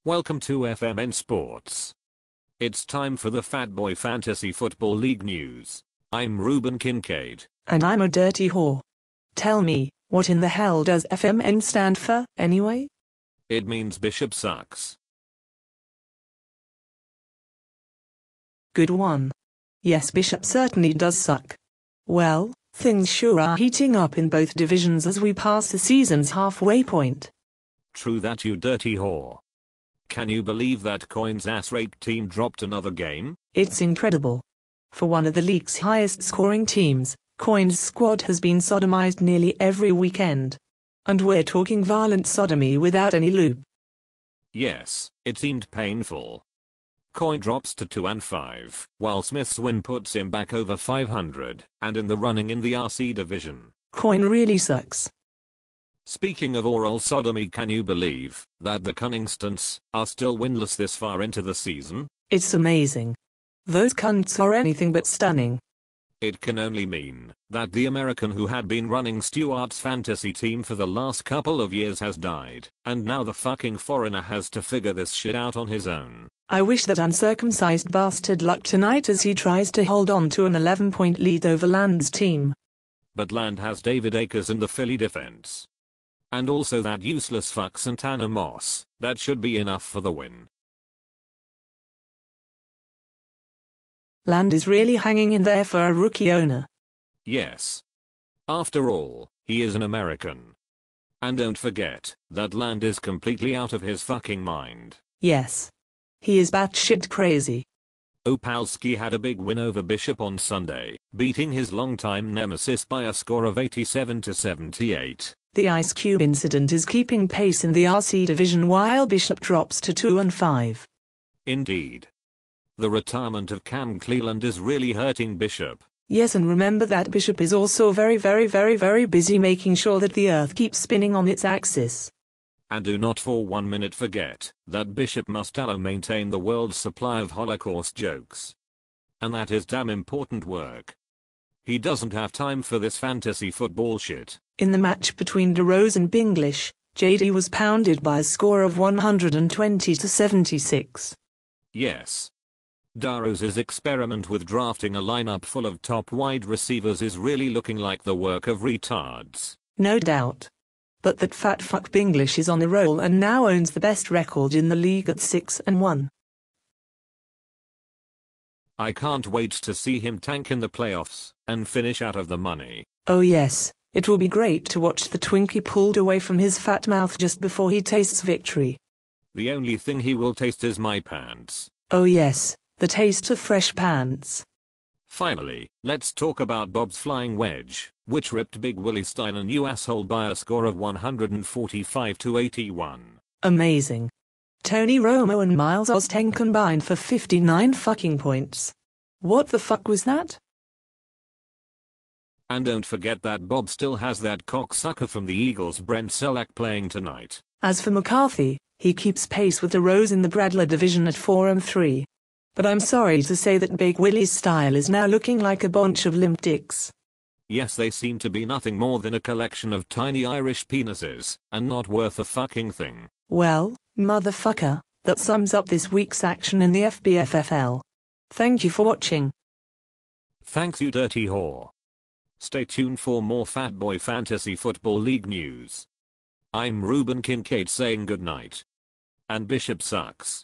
Welcome to FMN Sports. It's time for the Fat Boy Fantasy Football League news. I'm Ruben Kincaid. And I'm a dirty whore. Tell me, what in the hell does FMN stand for, anyway? It means Bishop sucks. Good one. Yes, Bishop certainly does suck. Well, things sure are heating up in both divisions as we pass the season's halfway point. True that, you dirty whore. Can you believe that Coin's ass-raped team dropped another game? It's incredible. For one of the league's highest scoring teams, Coin's squad has been sodomized nearly every weekend. And we're talking violent sodomy without any lube. Yes, it seemed painful. Coin drops to 2-5, while Smith's win puts him back over 500, and in the running in the RC division. Coin really sucks. Speaking of oral sodomy, can you believe that the Cunningstons are still winless this far into the season? It's amazing. Those cunts are anything but stunning. It can only mean that the American who had been running Stuart's fantasy team for the last couple of years has died, and now the fucking foreigner has to figure this shit out on his own. I wish that uncircumcised bastard luck tonight as he tries to hold on to an 11-point lead over Land's team. But Land has David Akers in the Philly defense. And also that useless fuck Santana Moss. That should be enough for the win. Land is really hanging in there for a rookie owner. Yes. After all, he is an American. And don't forget that Land is completely out of his fucking mind. Yes. He is batshit crazy. Opalski had a big win over Bishop on Sunday, beating his longtime nemesis by a score of 87-78. The Ice Cube incident is keeping pace in the RC division while Bishop drops to 2-5. Indeed. The retirement of Cam Cleland is really hurting Bishop. Yes, and remember that Bishop is also very busy making sure that the earth keeps spinning on its axis. And do not for 1 minute forget that Bishop must maintain the world's supply of Holocaust jokes. And that is damn important work. He doesn't have time for this fantasy football shit. In the match between DeRose and Binglish, JD was pounded by a score of 120-76. Yes. Darose's experiment with drafting a lineup full of top wide receivers is really looking like the work of retards. No doubt. But that fat fuck Binglish is on a roll and now owns the best record in the league at 6-1. I can't wait to see him tank in the playoffs and finish out of the money. Oh yes, it will be great to watch the Twinkie pulled away from his fat mouth just before he tastes victory. The only thing he will taste is my pants. Oh yes, the taste of fresh pants. Finally, let's talk about Bob's flying wedge, which ripped Big Willie Stein a new asshole by a score of 145-81. Amazing. Tony Romo and Miles Osteng combined for 59 fucking points. What the fuck was that? And don't forget that Bob still has that cocksucker from the Eagles, Brent Selak, playing tonight. As for McCarthy, he keeps pace with DeRose in the Bradler division at 4-3. But I'm sorry to say that Big Willie's style is now looking like a bunch of limp dicks. Yes, they seem to be nothing more than a collection of tiny Irish penises, and not worth a fucking thing. Well, motherfucker, that sums up this week's action in the FBFFL. Thank you for watching. Thanks, you dirty whore. Stay tuned for more Fat Boy Fantasy Football League news. I'm Ruben Kincaid saying goodnight. And Bishop sucks.